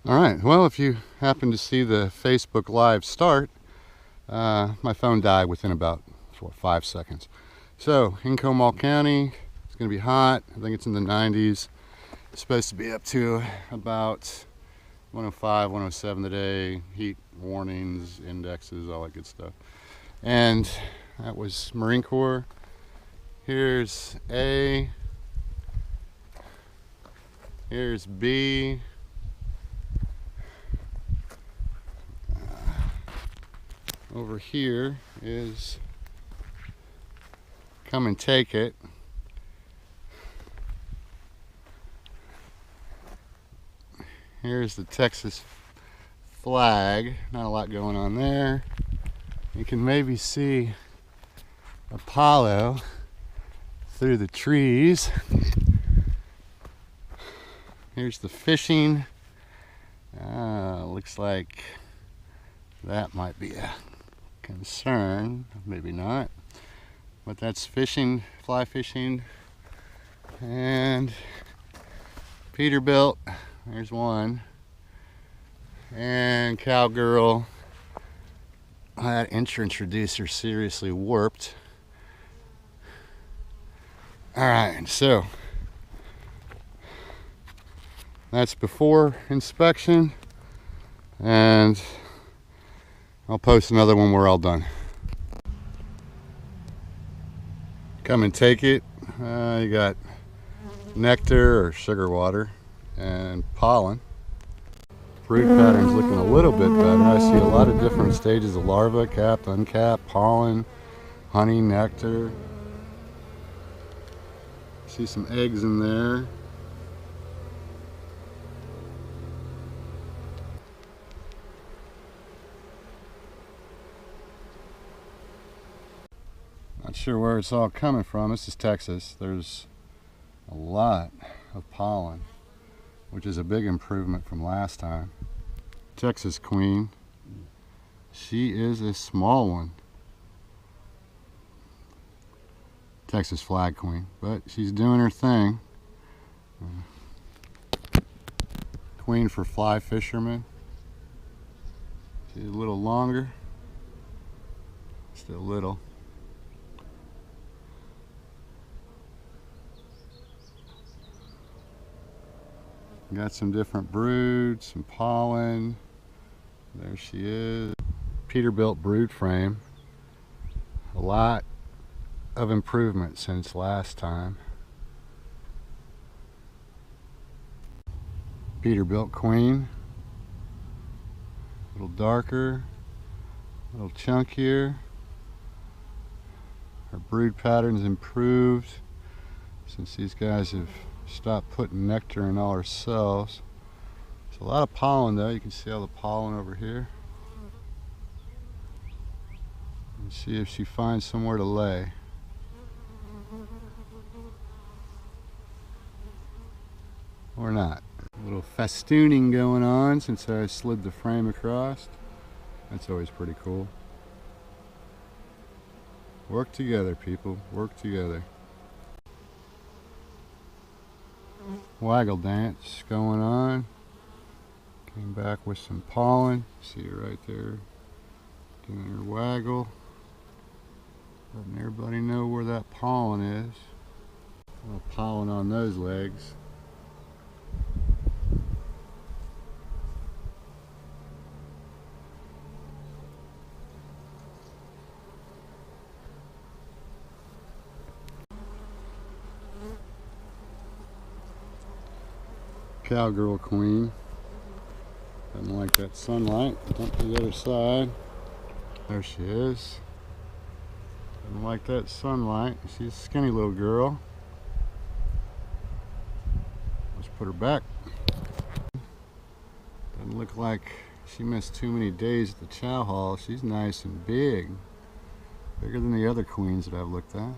All right, well, if you happen to see the Facebook Live start, my phone died within about 5 seconds. So, in Comal County, it's going to be hot. I think it's in the 90s. It's supposed to be up to about 105, 107 today. Heat warnings, indexes, all that good stuff. And that was Marine Corps. Here's A. Here's B. Over here is Come and Take It. Here's the Texas flag. Not a lot going on there. You can maybe see Apollo through the trees. Here's the fishing. Looks like that might be a concern, maybe not, but that's fishing, fly fishing. And Peterbilt, there's one, and Cowgirl. That introducer seriously warped. All right, so that's before inspection, and I'll post another one when we're all done. Come and Take It. You got nectar or sugar water and pollen. Brood pattern's looking a little bit better. I see a lot of different stages of larvae, capped, uncapped, pollen, honey, nectar. See some eggs in there. Not sure where it's all coming from. This is Texas. There's a lot of pollen, which is a big improvement from last time. Texas queen. She is a small one. Texas flag queen, but she's doing her thing. Queen for fly fishermen. She's a little longer. Still little. Got some different broods, some pollen. There she is. Peterbilt brood frame. A lot of improvement since last time. Peterbilt queen. A little darker, a little chunkier. Her brood pattern's improved since these guys have stopped putting nectar in all her cells. There's a lot of pollen though. You can see all the pollen over here. Let's see if she finds somewhere to lay. Or not. A little festooning going on since I slid the frame across. That's always pretty cool. Work together, people. Work together. Waggle dance going on. Came back with some pollen. See her right there doing her waggle. Letting everybody know where that pollen is. A little pollen on those legs. Cowgirl queen. Doesn't like that sunlight. Jump to the other side. There she is. Doesn't like that sunlight. She's a skinny little girl. Let's put her back. Doesn't look like she missed too many days at the chow hall. She's nice and big. Bigger than the other queens that I've looked at.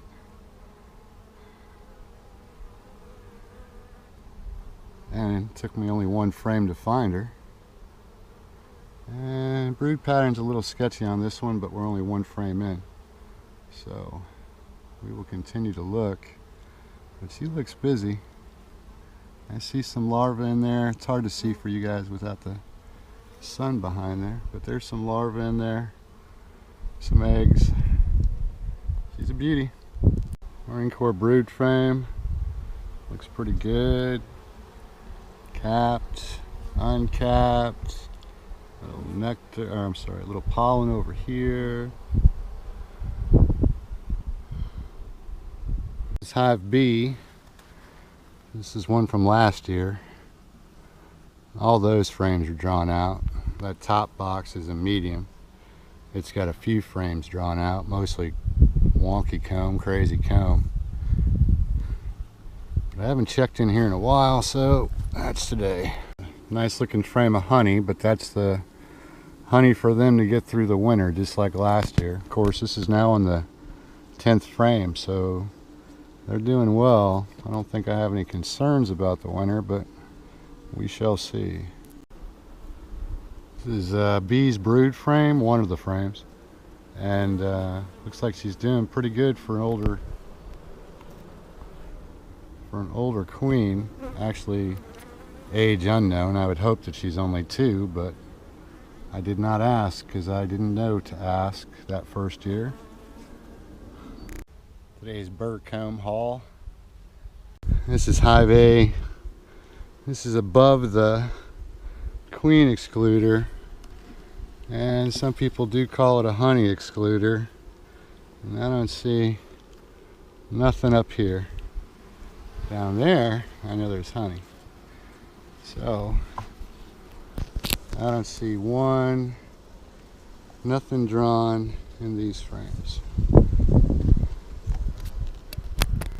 And it took me only one frame to find her. And brood pattern's a little sketchy on this one, but we're only one frame in. So we will continue to look. But she looks busy. I see some larvae in there. It's hard to see for you guys without the sun behind there, but there's some larvae in there, some eggs. She's a beauty. Marine Corps brood frame. Looks pretty good. Capped, uncapped. Little nectar, or I'm sorry, a little pollen over here. This hive B. This is one from last year. All those frames are drawn out. That top box is a medium. It's got a few frames drawn out, mostly wonky comb, crazy comb. But I haven't checked in here in a while, so that's today. Nice looking frame of honey, but that's the honey for them to get through the winter, just like last year. Of course, this is now on the 10th frame, so they're doing well. I don't think I have any concerns about the winter, but we shall see. This is Bee's brood frame, one of the frames, and looks like she's doing pretty good for an older queen. Actually, age unknown. I would hope that she's only 2, but I did not ask because I didn't know to ask that first year. Today's bird comb haul. This is hive A. This is above the queen excluder, and some people do call it a honey excluder, and I don't see nothing up here. Down there I know there's honey, so I don't see nothing drawn in these frames.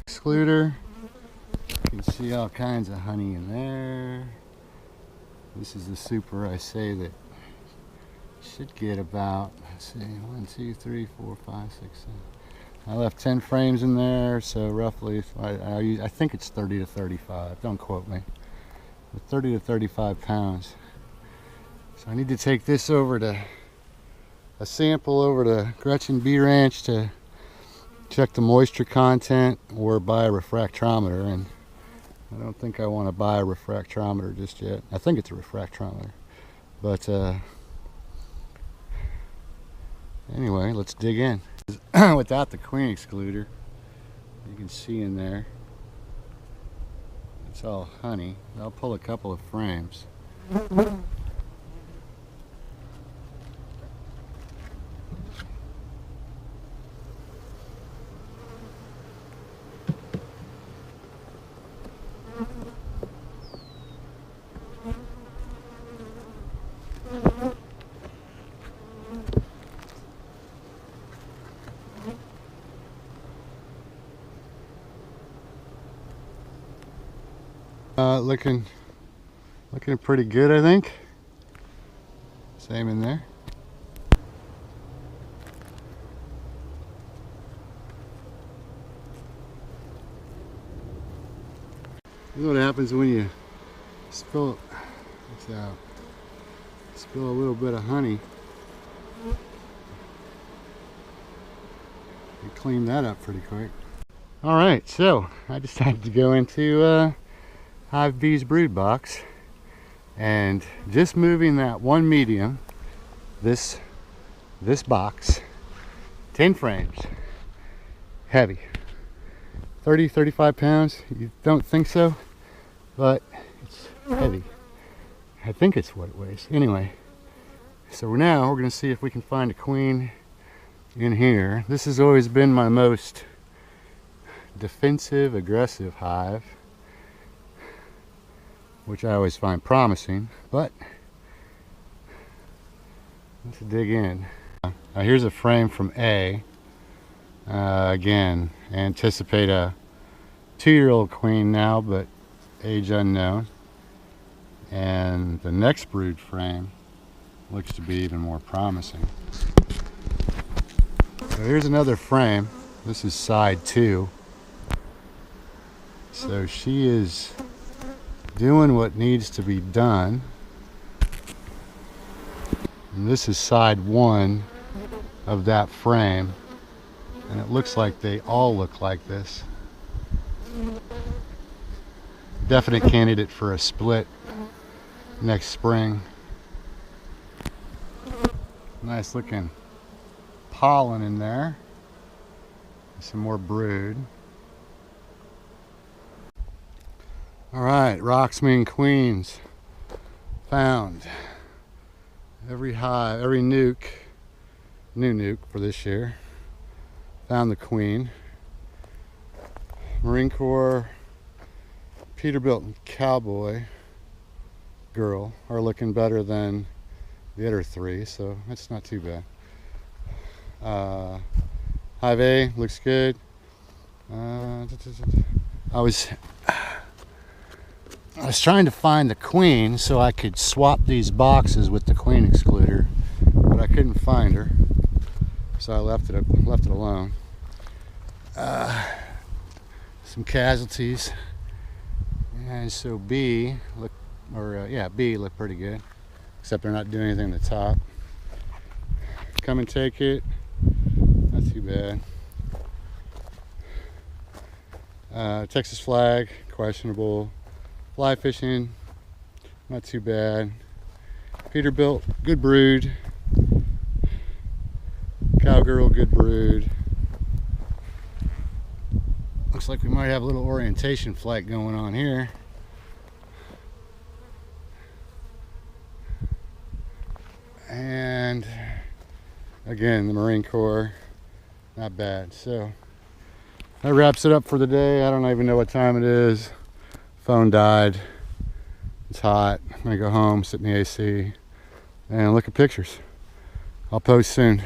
Excluder, you can see all kinds of honey in there. This is the super I say that should get about, let's see, 1, 2, 3, 4, 5, 6, 7. I left 10 frames in there, so roughly, I think it's 30 to 35, don't quote me, but 30 to 35 pounds. So I need to take this over to a sample over to Gretchen Bee Ranch to check the moisture content or buy a refractometer, and I don't think I want to buy a refractometer just yet. I think it's a refractometer, but anyway, let's dig in. Without the queen excluder, you can see in there it's all honey. I'll pull a couple of frames. Looking pretty good, I think. Same in there. This is what happens when you spill a little bit of honey. You clean that up pretty quick. All right, so I decided to go into Hive Bee's brood box, and just moving that one medium, this box, 10 frames, heavy, 30-35 pounds. You don't think so, but it's heavy. I think it's what it weighs. Anyway, so now we're going to see if we can find a queen in here. This has always been my most defensive, aggressive hive, which I always find promising, but let's dig in. Here's a frame from A. Again, anticipate a 2-year-old queen now, but age unknown. And the next brood frame looks to be even more promising. So here's another frame. This is side 2. So she is doing what needs to be done. And this is side 1 of that frame. And it looks like they all look like this. definite candidate for a split next spring. Nice looking pollen in there. Some more brood. All right, Roxmean queens found. Every hive, every nuke, new nuke for this year, found the queen. Marine Corps, Peterbilt, and Cowboy girl are looking better than the other three, so that's not too bad. Hive A looks good. I was trying to find the queen so I could swap these boxes with the queen excluder, but I couldn't find her, so I left it alone. Some casualties, and so B look pretty good, except they're not doing anything at the top. Come and take it, not too bad. Texas flag, questionable. Fly fishing, not too bad. Peterbilt, good brood. Cowgirl, good brood. Looks like we might have a little orientation flight going on here. And again, the Marine Corps, not bad. So that wraps it up for the day. I don't even know what time it is. Phone died. It's hot. I'm gonna go home, sit in the AC, and look at pictures. I'll post soon.